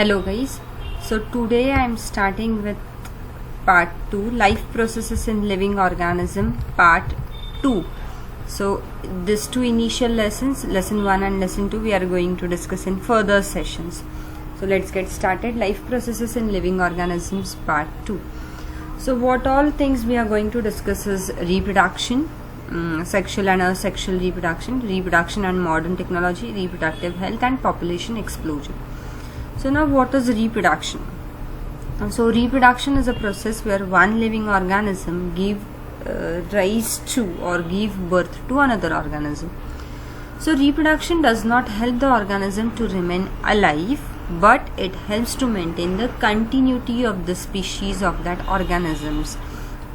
Hello guys, so today I am starting with part 2, life processes in living organism, part 2. So these two initial lessons, lesson 1 and lesson 2, we are going to discuss in further sessions. So let's get started. Life processes in living organisms, part 2. So what all things we are going to discuss is reproduction, sexual and asexual reproduction, reproduction and modern technology, reproductive health and population explosion. So now what is reproduction? So reproduction is a process where one living organism give rise to or give birth to another organism. So reproduction does not help the organism to remain alive, but it helps to maintain the continuity of the species of that organisms.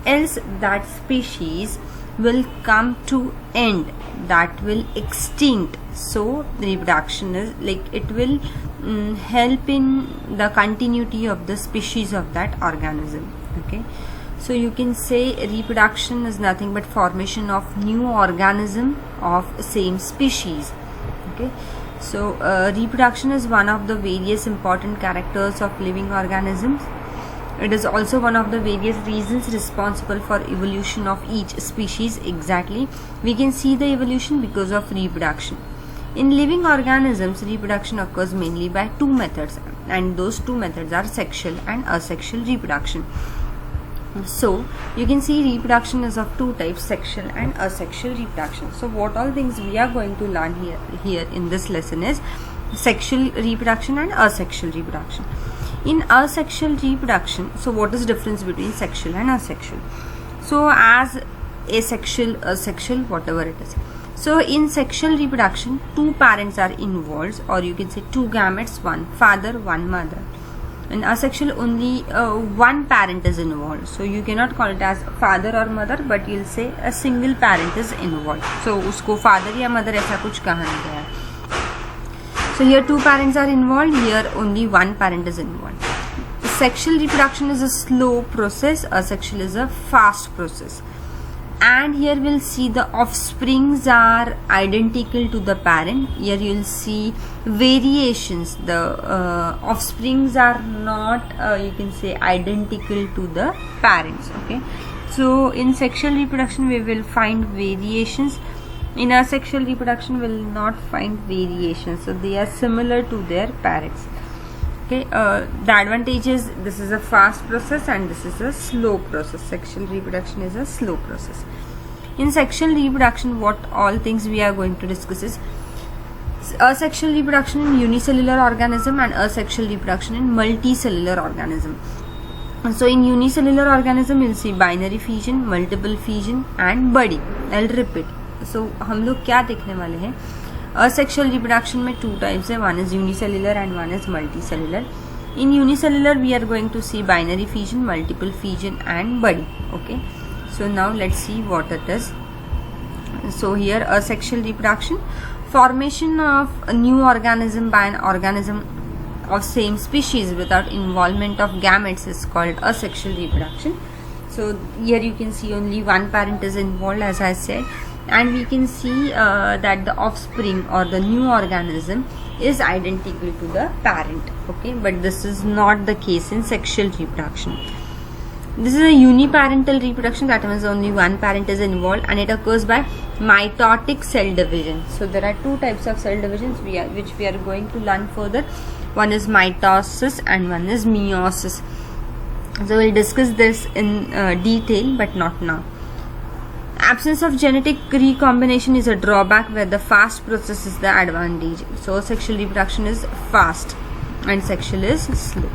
Else that species will come to end, that will extinct. So reproduction is like it will help in the continuity of the species of that organism. Okay, so you can say reproduction is nothing but formation of new organism of same species. Okay, so reproduction is one of the various important characters of living organisms. It is also one of the various reasons responsible for evolution of each species. Exactly, we can see the evolution because of reproduction. In living organisms, reproduction occurs mainly by two methods, and those two methods are sexual and asexual reproduction. So you can see reproduction is of two types, sexual and asexual reproduction. So what all things we are going to learn here in this lesson is sexual reproduction and asexual reproduction. In asexual reproduction, so what is difference between sexual and asexual? So as asexual, asexual, whatever it is. So in sexual reproduction, two parents are involved, or you can say two gametes, one father, one mother. In asexual, only one parent is involved. So you cannot call it as father or mother, but you'll say a single parent is involved. So usko father ya mother ऐसा कुछ कहा नहीं गया है. So here two parents are involved, here only one parent is involved. Sexual reproduction is a slow process, asexual is a fast process. And here we'll see the offsprings are identical to the parent. Here you'll see variations. The offsprings are not, you can say, identical to the parents. Okay. So in sexual reproduction we will find variations. In asexual reproduction we will not find variations. So they are similar to their parents. Okay, the advantage is this is a fast process and this is a slow process. Sexual reproduction is a slow process. In sexual reproduction, what all things we are going to discuss is asexual reproduction in unicellular organism and asexual reproduction in multicellular organism. So in unicellular organism you'll see binary fission, multiple fission and budding. I'll repeat. So हम लोग क्या देखने वाले हैं? Asexual reproduction में two types है, one is unicellular and one is multicellular. In unicellular we are going to see binary fission, multiple fission and budding. Okay, so now let's see what it is. So here asexual reproduction, formation of a new organism by an organism of same species without involvement of gametes is called asexual reproduction. So here you can see only one parent is involved, as I said, and we can see that the offspring or the new organism is identical to the parent. Okay, but this is not the case in sexual reproduction. This is a uniparental reproduction, that means only one parent is involved, and it occurs by mitotic cell division. So there are two types of cell divisions which we are going to learn further. One is mitosis and one is meiosis. So we'll discuss this in detail, but not now. Absence of genetic recombination is a drawback, where the fast process is the advantage. So sexual reproduction is fast and sexual is slow.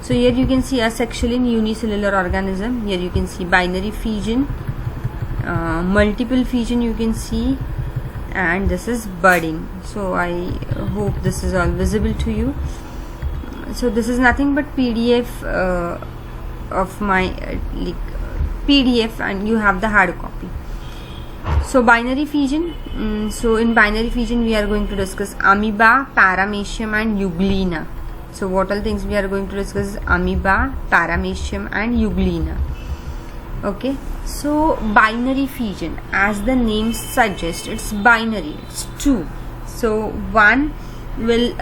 So here you can see asexual in unicellular organism. Here you can see binary fission, multiple fission you can see, and this is budding. So I hope this is all visible to you. So this is nothing but PDF of my PDF, and you have the hard copy. So binary fission, so in binary fission we are going to discuss amoeba, paramecium and euglena. So what all things we are going to discuss is amoeba, paramecium and euglena. Okay, so binary fission, as the name suggests, it's binary, it's two. So one will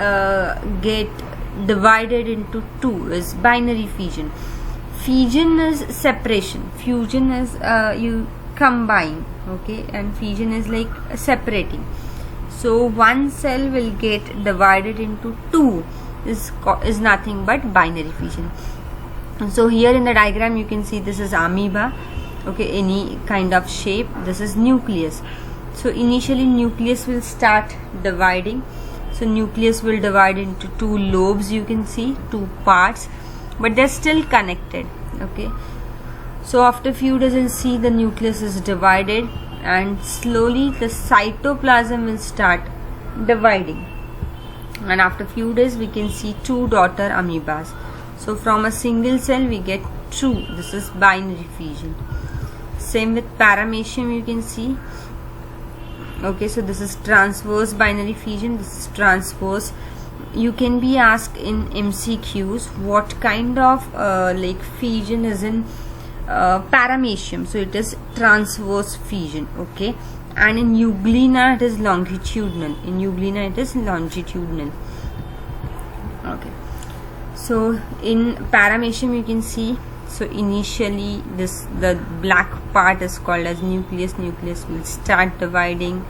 get divided into two is binary fission. Fission is separation, fusion is you combine, okay, and fission is like separating. So one cell will get divided into two is nothing but binary fission. So here in the diagram you can see this is amoeba, okay, any kind of shape. This is nucleus. So initially nucleus will start dividing. So nucleus will divide into two lobes, you can see two parts, but they're still connected, okay. So after few days you'll see the nucleus is divided, and slowly the cytoplasm will start dividing, and after few days we can see two daughter amoebas. So from a single cell we get two. This is binary fission. Same with paramecium, you can see, okay. So this is transverse binary fission. This is transverse. You can be asked in MCQs what kind of like fission is in paramecium. So it is transverse fission, okay, and in euglena it is longitudinal. Okay. So in paramecium you can see, so initially the black part is called as nucleus. Nucleus will start dividing,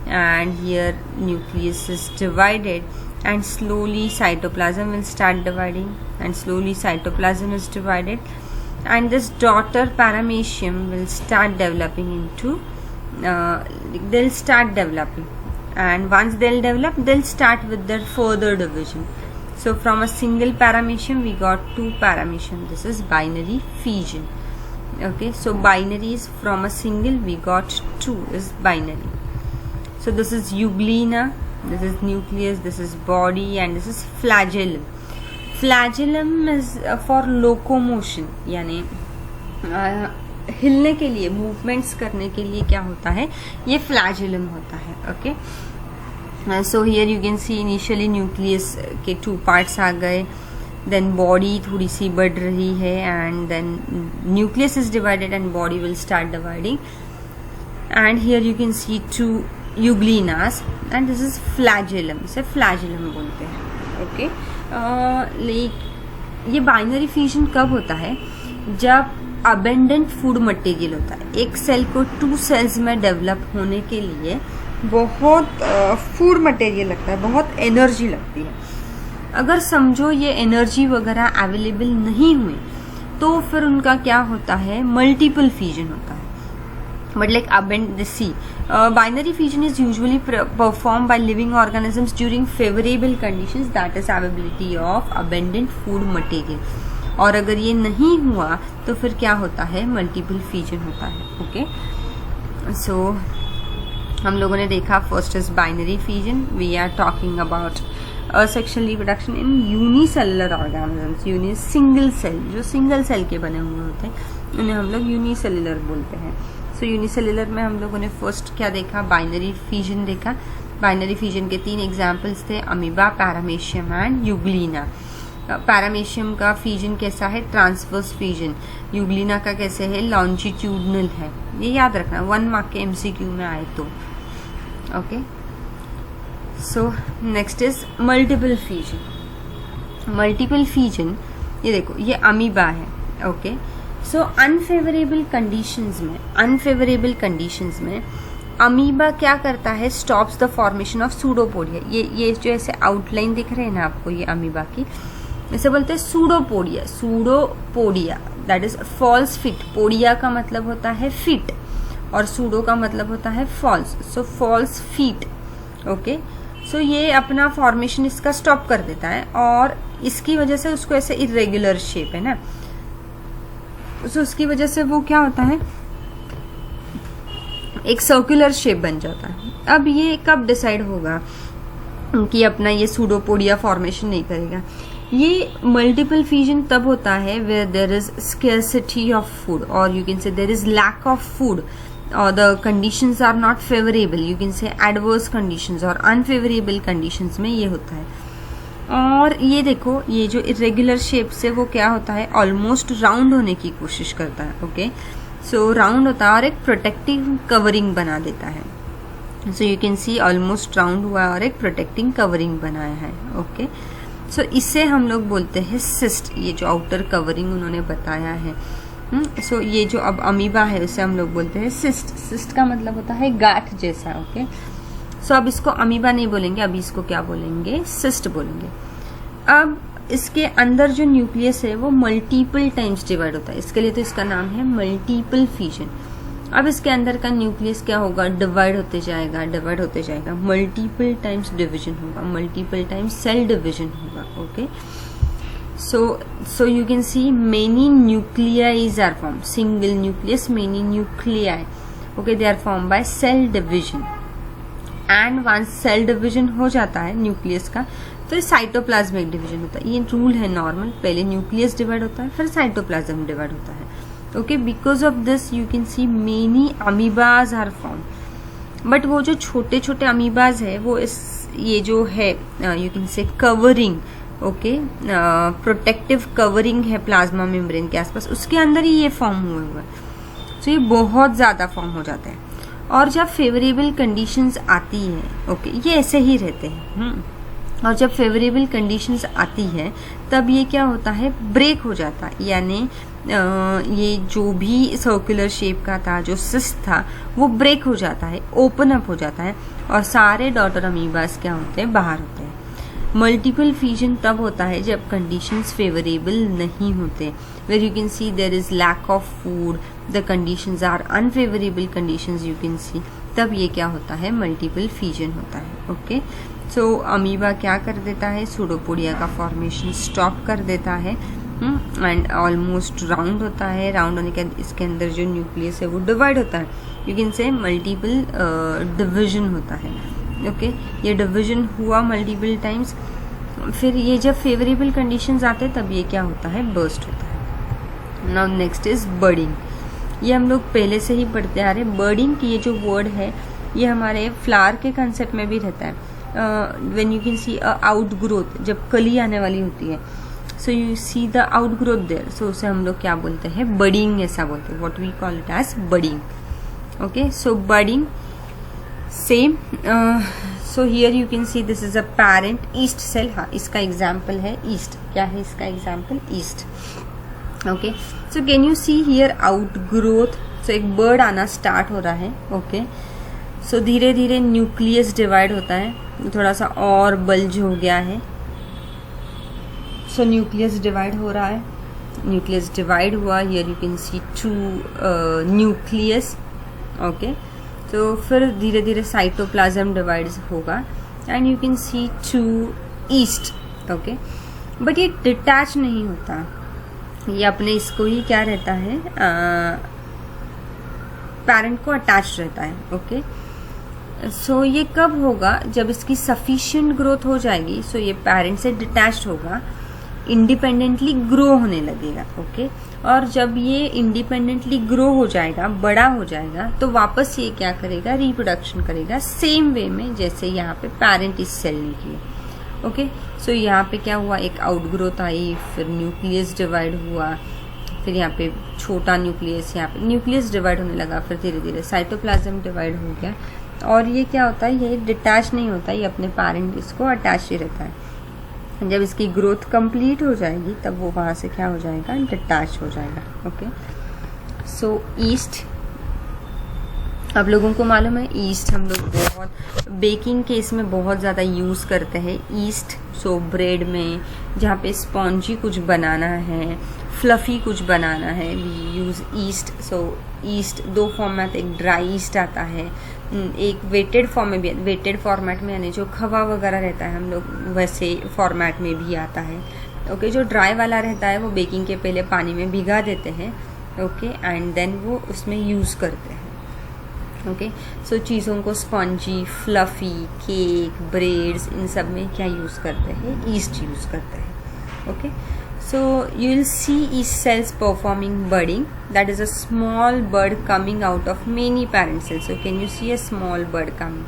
and here nucleus is divided, and slowly cytoplasm will start dividing, and slowly cytoplasm is divided, and this daughter paramecium will start developing into they'll start developing, and once they'll develop they'll start with their further division. So from a single paramecium we got two paramecium. This is binary fission, okay. So binary is from a single we got two is binary. So this is euglena, this is nucleus, this is body, and this is flagellum. Flagellum is for locomotion, यानी हिलने के लिए, movements करने के लिए क्या होता है, ये फ्लैजेलम होता है, okay. So here you can see initially nucleus के two parts आ गए, then body थोड़ी सी बढ़ रही है, and then nucleus is divided and body will start dividing, and here you can see two euglenas, and this is flagellum. इसे flagellum बोलते हैं, okay. ये बाइनरी फिशन कब होता है, जब अबेंडेंट फूड मटेरियल होता है. एक सेल को टू सेल्स में डेवलप होने के लिए बहुत फूड मटेरियल लगता है, बहुत एनर्जी लगती है. अगर समझो ये एनर्जी वगैरह अवेलेबल नहीं हुई तो फिर उनका क्या होता है, मल्टीपल फिजन होता है. But like binary fission is usually performed by living organisms during favorable conditions, that is availability of abundant food material. और अगर ये नहीं हुआ तो फिर क्या होता है, मल्टीपल फिजन होता है, ओके. सो हम लोगों ने देखा first is binary fission. We are talking about asexual reproduction in unicellular organisms. Single cell, जो सिंगल सेल के बने हुए होते हैं उन्हें हम लोग यूनिसेलुलर बोलते हैं. सो यूनिसेलुलर में हम लोगों ने फर्स्ट क्या देखा, बाइनरी फिजन देखा. बाइनरी फिजन के 3 एग्जाम्पल्स थे, amoeba, paramecium and Euglena. Paramecium का फिजन कैसा है, ट्रांसवर्स फिजन. यूग्लिना का कैसे है, लॉन्जिट्यूडनल है. ये याद रखना 1 मार्क के MCQ में आए तो, okay. So next is multiple fission. Multiple fission, ये देखो ये अमीबा है, ओके. सो अनफेवरेबल कंडीशंस में अमीबा क्या करता है, stops the formation of pseudopodia. ये जो ऐसे आउटलाइन दिख रहे हैं ना आपको, ये अमीबा की, इसे बोलते हैं pseudopodia. Pseudopodia that is false feet. Podia का मतलब होता है फिट और सूडो का मतलब होता है फॉल्स. सो फॉल्स फिट, ओके. सो ये अपना फॉर्मेशन इसका स्टॉप कर देता है और इसकी वजह से उसको ऐसे इरेगुलर शेप है ना, सो उसकी वजह से वो क्या होता है, एक सर्कुलर शेप बन जाता है. अब ये कब डिसाइड होगा कि अपना ये सूडोपोडिया फॉर्मेशन नहीं करेगा, ये मल्टीपल फिजन तब होता है where there is scarcity of food, और you can say there is lack of food, or the conditions are not favorable, you can say adverse conditions और unfavorable conditions में ये होता है. और ये देखो ये जो irregular shape से वो क्या होता है, ऑलमोस्ट राउंड होने की कोशिश करता है, ओके. सो राउंड होता है और एक प्रोटेक्टिव कवरिंग बना देता है. So you can C almost round हुआ और एक प्रोटेक्टिंग कवरिंग बनाया है, ओके. सो इसे हम लोग बोलते हैं सिस्ट, ये जो आउटर कवरिंग उन्होंने बताया है। सो ये जो अब अमीबा है उसे हम लोग बोलते हैं सिस्ट। सिस्ट का मतलब होता है गांठ जैसा। ओके, सो अब इसको अमीबा नहीं बोलेंगे, अभी इसको क्या बोलेंगे, सिस्ट बोलेंगे। अब इसके अंदर जो न्यूक्लियस है वो मल्टीपल टाइम्स डिवाइड होता है, इसके लिए तो इसका नाम है मल्टीपल फिजन। अब इसके अंदर का न्यूक्लियस क्या होगा, डिवाइड होते जाएगा, डिवाइड होते जाएगा, मल्टीपल टाइम्स डिवीजन होगा, मल्टीपल टाइम्स सेल डिवीजन होगा। Okay, so you can see many nuclei are formed, single nucleus, many nuclei. Okay, they are formed by cell division, and once cell division हो जाता है nucleus का, फिर cytoplasmic division होता है। ये rule है नॉर्मल, पहले न्यूक्लियस डिवाइड होता है, फिर साइटोप्लाज्म डिवाइड होता है। Okay, because of this you can see many amoebas are form. But वो जो छोटे छोटे अमीबाज है वो ये जो है यू कैन से कवरिंग, ओके, प्रोटेक्टिव कवरिंग है प्लाज्मा मेम्ब्रेन के आसपास, उसके अंदर ही ये फॉर्म हुए हुए हैं। सो ये बहुत ज्यादा फॉर्म हो जाते हैं, और जब फेवरेबल कंडीशंस आती है, ओके, ये ऐसे ही रहते हैं। और जब फेवरेबल कंडीशंस आती है तब ये क्या होता है, ब्रेक हो जाता है, यानी ये जो भी सर्कुलर शेप का था, जो सिस्ट था, वो ब्रेक हो जाता है, ओपन अप हो जाता है, और सारे डॉटर अमीबास क्या होते हैं, बाहर होते हैं। मल्टीपल फ्यूजन तब होता है जब कंडीशंस फेवरेबल नहीं होते, where you can see there is lack of food, the conditions are unfavourable conditions, you can see, तब ये क्या होता है, मल्टीपल फ्यूजन होता है। ओके, सो अमीबा क्या कर देता है, सूडोपोडिया का फॉर्मेशन स्टॉप कर देता है, एंड ऑलमोस्ट राउंड होता है। राउंड होने के बाद इसके अंदर जो न्यूक्लियस है वो डिवाइड होता है, यू कैन से मल्टीपल डिवीजन होता है। ओके, ये डिवीजन हुआ मल्टीपल टाइम्स, फिर ये जब फेवरेबल कंडीशंस आते हैं तब ये क्या होता है, बर्स्ट होता है। Now next is budding. ये हम लोग पहले से ही पढ़ते आ रहे हैं। बर्डिंग की ये जो वर्ड है ये हमारे फ्लावर के कंसेप्ट में भी रहता है। When you can see outgrowth, जब कली आने वाली होती है, so you see the outgrowth there, so उसे हम लोग क्या बोलते हैं, बडिंग ऐसा बोलते हैं, what we call it as budding. Okay, so budding same. So here you can see this is a parent yeast cell. हाँ, इसका एग्जाम्पल है ईस्ट। क्या है इसका example, yeast. Okay, so can you see here outgrowth. So एक bud आना start हो रहा है। ओके, सो धीरे धीरे न्यूक्लियस डिवाइड होता है, थोड़ा सा और बल्ज हो गया है। सो न्यूक्लियस डिवाइड हो रहा है, न्यूक्लियस डिवाइड हुआ, here you can C 2 nucleus. Okay, तो फिर धीरे धीरे साइटोप्लाज्म डिवाइड होगा, and you can C 2 east. Okay, but ये डिटैच नहीं होता, ये अपने इसको ही क्या रहता है, पैरेंट को अटैच रहता है। ओके, सो ये कब होगा, जब इसकी सफिशिएंट ग्रोथ हो जाएगी, सो ये पेरेंट से डिटैच्ड होगा, इंडिपेंडेंटली ग्रो होने लगेगा। ओके, और जब ये इंडिपेंडेंटली ग्रो हो जाएगा, बड़ा हो जाएगा, तो वापस ये क्या करेगा, रिप्रोडक्शन करेगा, सेम वे में जैसे यहाँ पे पेरेंट इस सेल ने किया। ओके, सो यहाँ पे क्या हुआ, एक आउटग्रोथ आई, फिर न्यूक्लियस डिवाइड हुआ, फिर यहाँ पे छोटा न्यूक्लियस, यहाँ पे न्यूक्लियस डिवाइड होने लगा, फिर धीरे धीरे साइटोप्लाज्म डिवाइड हो गया, और ये क्या होता है, ये डिटैच नहीं होता, ये अपने पेरेंट इसको अटैच ही रहता है। जब इसकी ग्रोथ कंप्लीट हो जाएगी तब वो वहाँ से क्या हो जाएगा, डिटैच हो जाएगा। ओके, सो ईस्ट आप लोगों को मालूम है, ईस्ट हम लोग बहुत बेकिंग के इसमें बहुत ज़्यादा यूज़ करते हैं ईस्ट। सो ब्रेड में जहाँ पे स्पॉन्जी कुछ बनाना है, फ्लफी कुछ बनाना है, we use yeast. So yeast 2 form में आता है, एक ड्राई ईस्ट आता है, एक वेटेड फॉर्म में भी, वेटेड फॉर्मेट में यानी जो खवा वगैरह रहता है हम लोग वैसे फॉर्मेट में भी आता है। ओके, जो ड्राई वाला रहता है वो बेकिंग के पहले पानी में भिगा देते हैं। ओके, एंड देन वो उसमें यूज़ करते हैं। ओके, सो चीज़ों को स्पॉन्जी, फ्लफी, केक, ब्रेड्स, इन सब में क्या यूज़ करते हैं, ईस्ट यूज़ करते हैं। Okay, so you will see yeast cells performing budding, that is a small bud coming out of many parent cells. So can you see a small bud coming?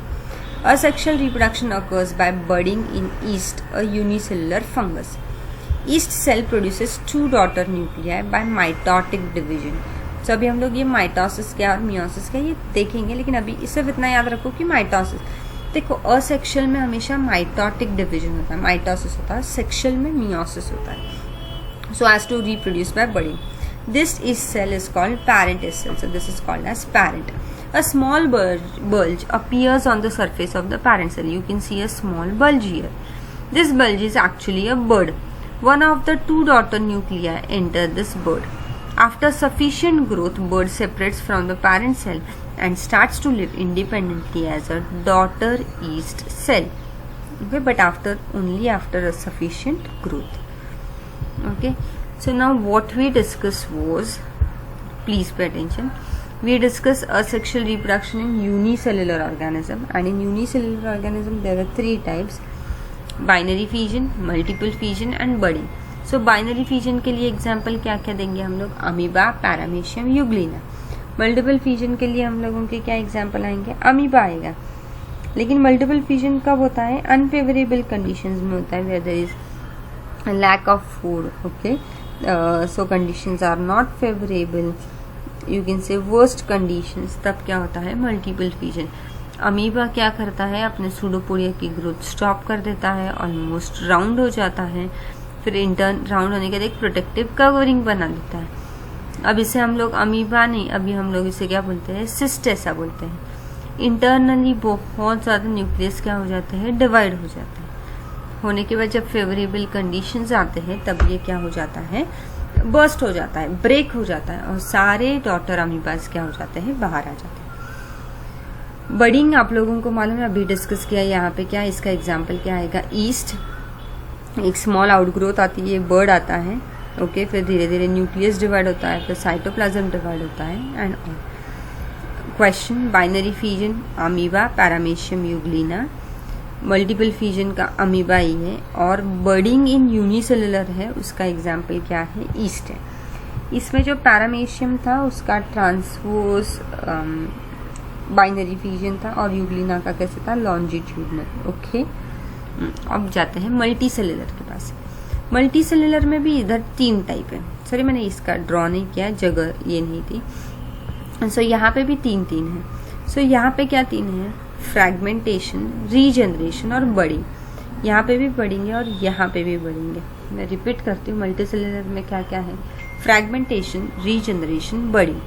Asexual reproduction occurs by budding in yeast, a unicellular fungus. Yeast cell produces 2 daughter nuclei by mitotic division. So अभी हम लोग ये mitosis क्या और meiosis क्या ये देखेंगे, लेकिन अभी सिर्फ इतना याद रखो कि माइटोसिस देखो असेक्सुअल में हमेशा माइटोटिक डिवीजन होता है, माइटोसिस होता है, सेक्सुअल में मियोसिस होता है. So as to reproduce by budding. This is cell is called parent cell. So this is called as parent. A small bulge appears on the surface of the parent cell. You can see a small bulge here. This bulge is actually a bud. One of the two daughter nuclei enter this bud. After sufficient growth, bud separates from the parent cell and starts to live independently as a daughter yeast cell. Okay, but only after a sufficient growth. Okay. So now what we discussed was, please pay attention, we discussed asexual reproduction in unicellular organism, and in unicellular organism there are three types: binary fission, multiple fission and budding. So binary fission के लिए example क्या क्या देंगे हम लोग? Amoeba, paramecium, Euglena. Multiple fission के लिए हम लोगों के क्या एग्जाम्पल आएंगे? अमीबा आएगा. लेकिन मल्टीपल फिजन कब होता है? अनफेवरेबल कंडीशंस में होता है, where there is lack of food. Okay, so conditions are not favorable, you can say worst conditions, तब क्या होता है? Multiple fission. अमीबा क्या करता है? अपने सूडोपोडिया की ग्रोथ स्टॉप कर देता है, ऑलमोस्ट राउंड हो जाता है, फिर इंटर्न राउंड होने के बाद एक प्रोटेक्टिव कवरिंग बना देता है. अब इसे हम लोग अमीबा नहीं, अभी हम लोग इसे क्या बोलते हैं? सिस्ट ऐसा बोलते हैं. इंटरनली बहुत ज़्यादा न्यूक्लियस क्या हो जाते हैं? डिवाइड हो जाते हैं. होने के बाद जब फेवरेबल कंडीशंस आते हैं तब ये क्या हो जाता है? बर्स्ट हो जाता है, ब्रेक हो जाता है, और सारे डॉटर अमीबास क्या हो जाते हैं? बाहर आ जाते हैं. बडिंग आप लोगों को मालूम है, अभी डिस्कस किया. यहाँ पे क्या इसका एग्जाम्पल क्या आएगा? ईस्ट. एक स्मॉल आउटग्रोथ आती है, बर्ड आता है. ओके, फिर धीरे धीरे न्यूक्लियस डिवाइड होता है, फिर साइटोप्लाज्म डिवाइड होता है and all. Question: binary fission amoeba, paramecium, Euglena. Multiple fission का अमीबा ही है, और बर्डिंग इन यूनिसेलुलर है, उसका एग्जाम्पल क्या है? ईस्ट है. इसमें जो पैरामीशियम था उसका ट्रांसवर्स बाइनरी फिजन था, और यूग्लिना का कैसे था? लॉन्जिट्यूडनल. ओके, अब जाते हैं मल्टी सेलुलर के पास. मल्टी सेलुलर में भी इधर तीन टाइप है. सॉरी, मैंने इसका ड्रॉ नहीं किया, जगह ये नहीं थी. सो यहाँ पे भी तीन है. सो यहाँ पे क्या तीन है? फ्रैगमेंटेशन, रीजनरेशन और बडिंग. यहाँ पे भी बडिंग है और यहाँ पे भी बडिंग है. मैं रिपीट करती हूँ, मल्टी सेलुलर में क्या क्या है? Fragmentation, regeneration, budding.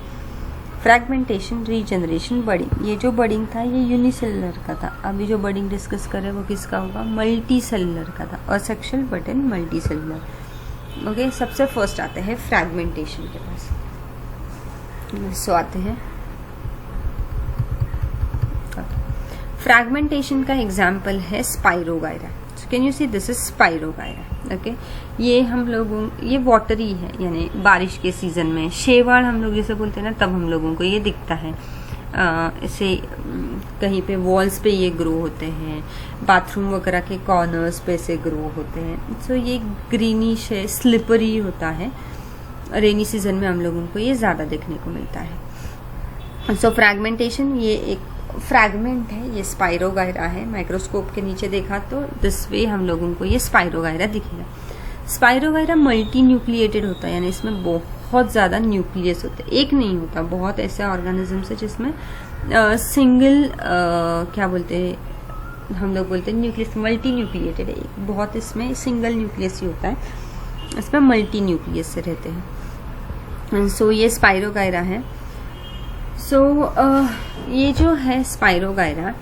Fragmentation, regeneration, budding. ये जो बडिंग था ये यूनिसेलुलर का था. अभी जो बडिंग डिस्कस करें वो किसका होगा? मल्टी सेलुलर का था. Asexual but in multi cellular. Okay, सबसे फर्स्ट आते हैं फ्रैगमेंटेशन के पास. सो आते हैं फ्रैगमेंटेशन का एग्जाम्पल है Spirogyra. Can you see, this is Spirogyra. Okay, ये हम लोगों, ये वाटरी है, यानी बारिश के सीजन में शेवाड़ हम लोग इसे बोलते हैं ना, तब हम लोगों को ये दिखता है. इसे कहीं पे वॉल्स पे ये ग्रो होते हैं, बाथरूम वगैरह के कॉर्नर्स पे से ग्रो होते हैं. सो ये ग्रीनिश है, स्लिपरी होता है. रेनी सीजन में हम लोगों को ये ज़्यादा देखने को मिलता है. सो फ्रैगमेंटेशन, ये एक फ्रैगमेंट है, ये स्पाइरोगायरा है. माइक्रोस्कोप के नीचे देखा तो दिस वे हम लोगों को ये स्पाइरोगायरा दिखेगा. स्पाइरोगायरा मल्टी न्यूक्लिएटेड होता है, यानी इसमें बहुत ज़्यादा न्यूक्लियस होते हैं. एक नहीं होता, बहुत ऐसे ऑर्गेनिजम्स है जिसमें सिंगल क्या बोलते हैं हम लोग बोलते हैं न्यूक्लियस, मल्टी न्यूक्लिएटेड है. बहुत इसमें सिंगल न्यूक्लियस ही होता है, इसमें मल्टी न्यूक्लियस से रहते हैं. सो ये स्पाइरोगायरा है. सो ये जो है स्पाइरोगायरा,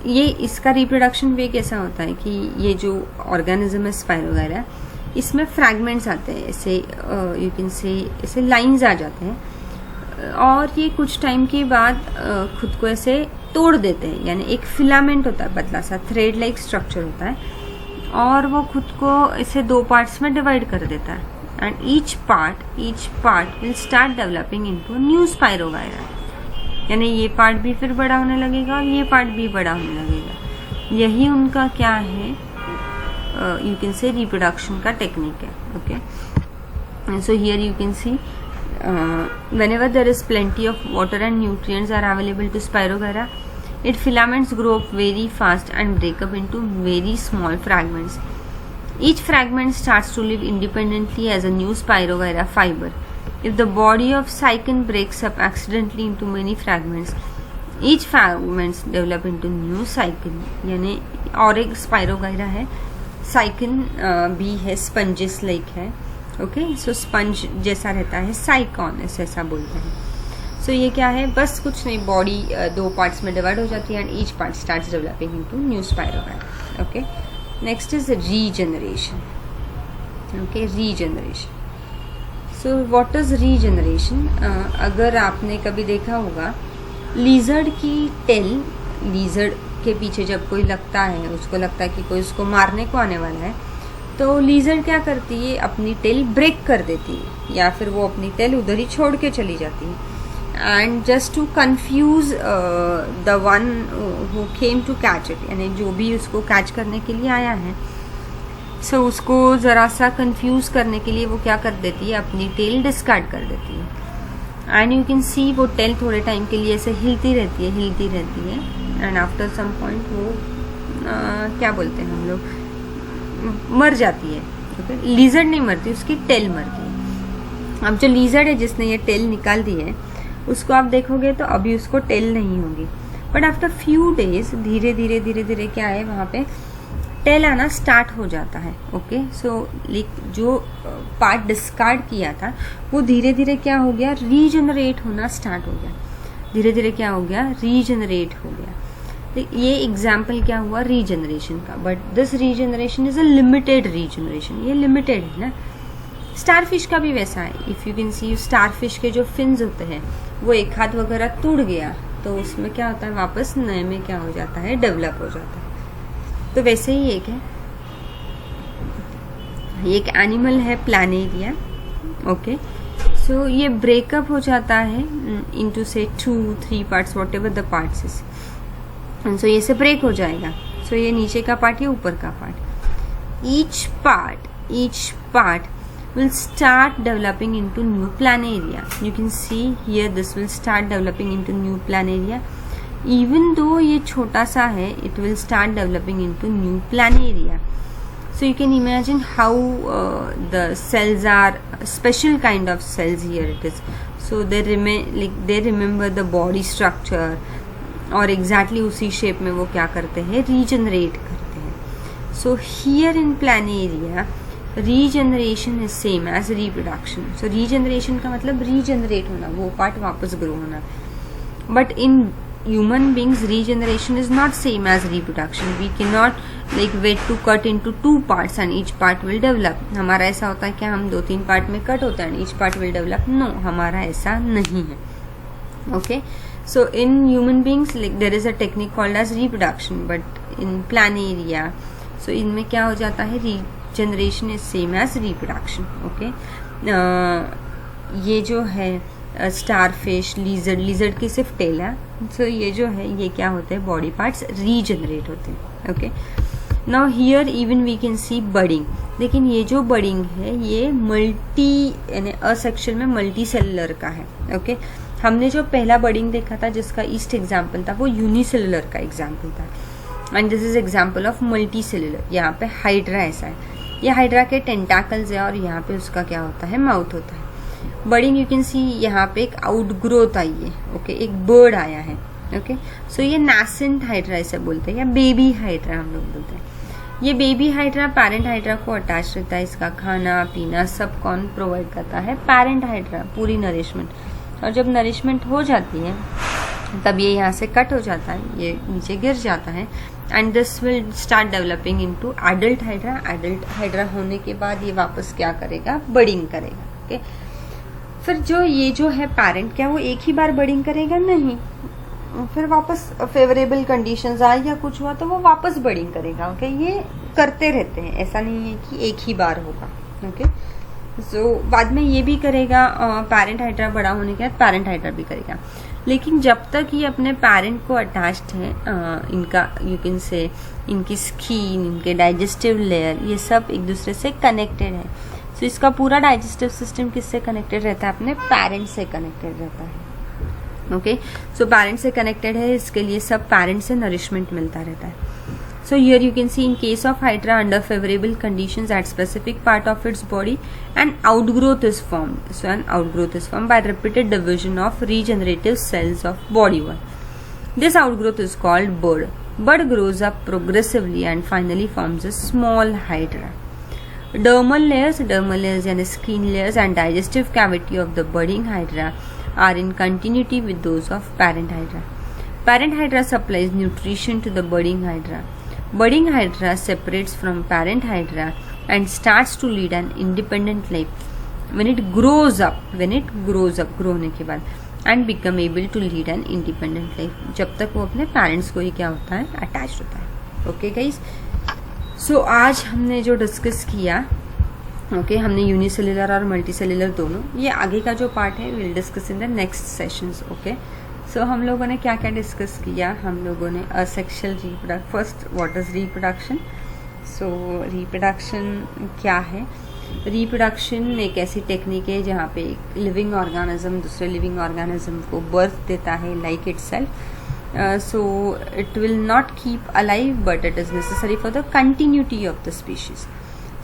ये इसका रिप्रोडक्शन वे कैसा होता है कि ये जो ऑर्गेनिज्म है स्पाइरोगायरा, इसमें फ्रैगमेंट्स आते हैं, ऐसे यू कैन से ऐसे लाइंस आ जाते हैं, और ये कुछ टाइम के बाद खुद को ऐसे तोड़ देते हैं. यानी एक फिलामेंट होता है, पतला सा थ्रेड लाइक स्ट्रक्चर होता है, और वो खुद को इसे दो पार्ट्स में डिवाइड कर देता है. And each part will start developing into new spirogyra. यानी ये पार्ट भी फिर बड़ा होने लगेगा और ये पार्ट भी बड़ा होने लगेगा. यही उनका क्या है, यू कैन से रिप्रोडक्शन का टेक्निक है. Okay, so here you can C whenever there is plenty of water and nutrients are available to Spirogyra, its filaments grow up very fast and break up into very small fragments. Each fragment starts to live independently as a new Spirogyra fiber. If the body of cycon breaks up accidentally into many fragments, each fragments develop into new cycle, यानी और एक spirogyra है, साइकिन भी है, sponges like है। Okay, सो sponge जैसा रहता है, साइकॉन ऐसा बोलते हैं। सो ये क्या है, बस कुछ नहीं, बॉडी दो पार्ट्स में डिवाइड हो जाती है and each part starts developing into new spirogyra. Okay, next is regeneration. Okay, regeneration. So what is regeneration? अगर आपने कभी देखा होगा लीजर्ड की टेल, लीजर्ड के पीछे जब कोई लगता है, उसको लगता है कि कोई उसको मारने को आने वाला है, तो लीजर्ड क्या करती है, अपनी टेल ब्रेक कर देती है या फिर वो अपनी टेल उधर ही छोड़ के चली जाती है। And just to confuse the one who came to catch it, यानी जो भी उसको कैच करने के लिए आया है, सो उसको ज़रा सा कंफ्यूज करने के लिए वो क्या कर देती है, अपनी टेल डिस्कार्ड कर देती है। एंड यू कैन सी वो टेल थोड़े टाइम के लिए ऐसे हिलती रहती है एंड आफ्टर सम पॉइंट वो क्या बोलते हैं हम लोग, मर जाती है। ओके, लीजर्ड नहीं मरती, उसकी टेल मरती है। अब जो लीजर्ड है जिसने ये टेल निकाल दी है, उसको आप देखोगे तो अभी उसको टेल नहीं होगी, बट आफ्टर फ्यू डेज धीरे धीरे क्या है, वहाँ पे टेल आना स्टार्ट हो जाता है। ओके, सो जो पार्ट डिस्कार्ड किया था वो धीरे धीरे क्या हो गया, रीजनरेट होना स्टार्ट हो गया, धीरे धीरे क्या हो गया, रीजनरेट हो गया। ये एग्जाम्पल क्या हुआ रीजनरेशन का, but this regeneration is a limited regeneration, ये लिमिटेड है ना। स्टारफिश का भी वैसा है, if you can C, starfish के जो फिन्स होते हैं वो एक हाथ वगैरह टूट गया तो उसमें क्या होता है, वापस नए में क्या हो जाता है, डेवलप हो जाता है। तो वैसे ही एक है, एक एनिमल है प्लानेरिया। ओके, सो ये ब्रेकअप हो जाता है इनटू से 2-3 parts, whatever the parts is. So ये से ब्रेक हो जाएगा। सो ये नीचे का पार्ट, ये ऊपर का part, each part will start developing into new planaria. You can see here this will start developing into new planaria. Even though ये छोटा सा है, it will start developing into new planaria. So you can imagine how the cells are special kind of cells here it is. So they remember the body structure और exactly उसी shape में वो क्या करते हैं, regenerate करते हैं। So here in planaria regeneration is same as reproduction. So regeneration का मतलब रीजनरेट होना, वो पार्ट वापस ग्रो होना। But in human beings regeneration is not same as reproduction. We can not wait to cut into 2 parts and each part will develop. हमारा ऐसा होता है कि हम 2-3 पार्ट में कट होता है and each part will develop. No, हमारा ऐसा नहीं है। Okay, so in human beings there is a technique called as reproduction, but in planaria so इनमें क्या हो जाता है, generation is same as reproduction. Okay, ये जो है स्टारफिश, लीजर्ड की सिर्फ टेल है। सो ये जो है, ये क्या होते हैं, बॉडी पार्ट्स रीजनरेट होते हैं। Okay, now here even we can see budding. लेकिन ये जो बडिंग है ये मल्टी, यानी असेक्शुअल में मल्टी सेलुलर का है। ओके, हमने जो पहला बडिंग देखा था जिसका ईस्ट एग्जाम्पल था वो यूनिसेलुलर का एग्जाम्पल था, and this is example of multi cellular. यहाँ पे हाइड्रा ऐसा है, ये हाइड्रा के टेंटाकल्स है और यहाँ पे उसका क्या होता है, माउथ होता है। बडिंग यू कैन सी, यहाँ पे एक आउटग्रोथ आई है। ओके, एक बर्ड आया है। ओके, सो ये नासेंट हाइड्रा ऐसे बोलते हैं या बेबी हाइड्रा हम लोग बोलते हैं। ये बेबी हाइड्रा पेरेंट हाइड्रा को अटैच रहता है, इसका खाना पीना सब कौन प्रोवाइड करता है, पेरेंट हाइड्रा, पूरी नरिशमेंट। और जब नरिशमेंट हो जाती है तब ये यहाँ से कट हो जाता है, ये नीचे गिर जाता है and this will start developing into adult hydra. Adult hydra होने के बाद ये वापस क्या करेगा, बडिंग करेगा। ओके, फिर ये जो है पेरेंट, क्या वो एक ही बार बडिंग करेगा, नहीं, फिर वापस फेवरेबल कंडीशंस आए या कुछ हुआ तो वो वापस बडिंग करेगा। ओके, ये करते रहते हैं, ऐसा नहीं है कि एक ही बार होगा। ओके, सो बाद में ये भी करेगा, पेरेंट हाइड्रा बड़ा होने के बाद पेरेंट हाइड्रा भी करेगा। लेकिन जब तक ये अपने पेरेंट को अटैच्ड है, इनका यू कैन से इनकी स्किन, इनके डाइजेस्टिव लेयर, ये सब एक दूसरे से कनेक्टेड है। सो इसका पूरा डाइजेस्टिव सिस्टम किससे कनेक्टेड रहता है, अपने पेरेंट से कनेक्टेड रहता है। ओके, सो पेरेंट से कनेक्टेड है, इसके लिए सब पेरेंट से नरिशमेंट मिलता रहता है। So here you can see in case of Hydra under favorable conditions at specific part of its body an outgrowth is formed. So an outgrowth is formed by repeated division of regenerative cells of body one. This outgrowth is called bud. Bud grows up progressively and finally forms a small hydra. Dermal layers and skin layers and digestive cavity of the budding hydra are in continuity with those of parent hydra. Parent hydra supplies nutrition to the budding hydra. Budding hydra separates from parent hydra and starts to lead an independent life when it grows up, grow होने के बाद, and become able to lead an independent life, जब तक वो अपने parents को ही क्या होता है, अटैच होता है. ओके गाइज, सो आज हमने जो डिस्कस किया, ओके, हमने यूनिसेल्युलर और मल्टीसेल्युलर दोनों, ये आगे का जो पार्ट है will discuss in the next sessions. Okay, so हम लोगों ने क्या क्या डिस्कस किया. हम लोगों ने asexual reproduction, first what is reproduction. So reproduction क्या है. रिप्रोडक्शन एक ऐसी टेक्निक है जहाँ पे एक लिविंग ऑर्गेनिज्म दूसरे लिविंग ऑर्गेनिज्म को बर्थ देता है like itself. So it will not keep alive, but it is necessary for the continuity of the species.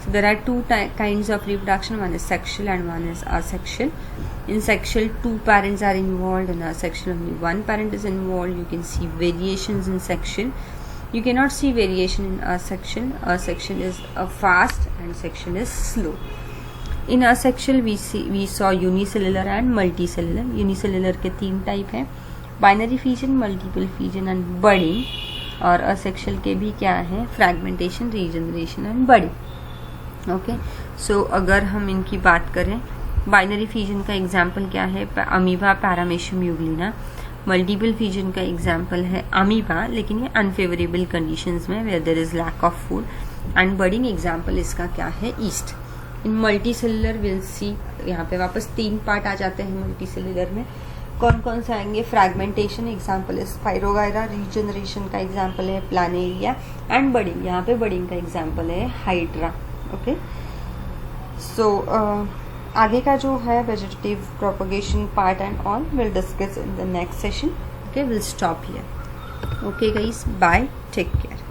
So there are two kinds of reproduction. One is sexual and one is asexual. In sexual, 2 parents are involved. In asexual, only 1 parent is involved. You can see variations in sexual. You cannot see variation in asexual. Asexual is fast and sexual is slow. In asexual, we saw unicellular and multicellular. Unicellular के 3 type हैं, binary fission, multiple fission and budding. और asexual के भी क्या है, fragmentation, regeneration and budding. Okay, so अगर हम इनकी बात करें, बाइनरी फिजन का एग्जांपल क्या है, amoeba, paramecium euglena. Multiple fission का एग्जांपल है अमीबा, लेकिन ये अनफेवरेबल कंडीशंस में where there is lack of food. And budding example इसका क्या है, yeast. In multicellular will see, यहाँ पे वापस 3 पार्ट आ जाते हैं मल्टीसेल्युलर में. कौन कौन से आएंगे, फ्रैगमेंटेशन एग्जांपल है स्पाइरोगायरा, रीजनरेशन का एग्जांपल है प्लानेरिया एंड बडिंग, यहाँ पे बडिंग का एग्जांपल है हाइड्रा. ओके, सो आगे का जो है vegetative propagation part and all will discuss in the next session. Okay, will stop here. Okay guys, bye, take care.